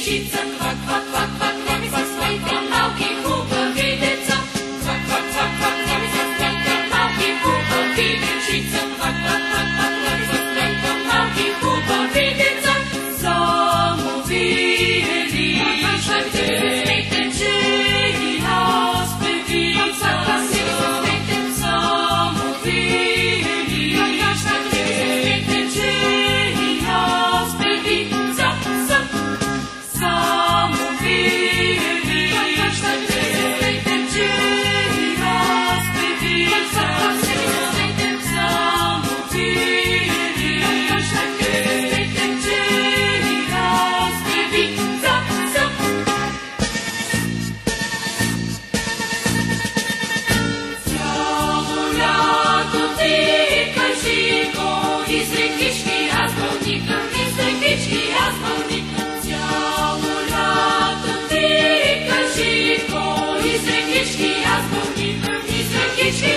дечица, квак, квак, квак, квак, квак, квак, спойте, малки хубави деца. Квак, квак, квак, квак, квак, квак, спойте, малки хубави дечица. Квак, квак, квак, квак, квак, квак, спойте, малки хубави деца. Само вие виждате, че и аз певица. Само вие виждате, че и аз певица съм. Само вие виждате, че и аз певица. Само вие виждате, че и аз певица съм. Цяло лято ти кажи го, изрекички аз вълникам, изрекички аз вълникам. Цяло лято ти кажи го, изрекички аз вълникам, изрекички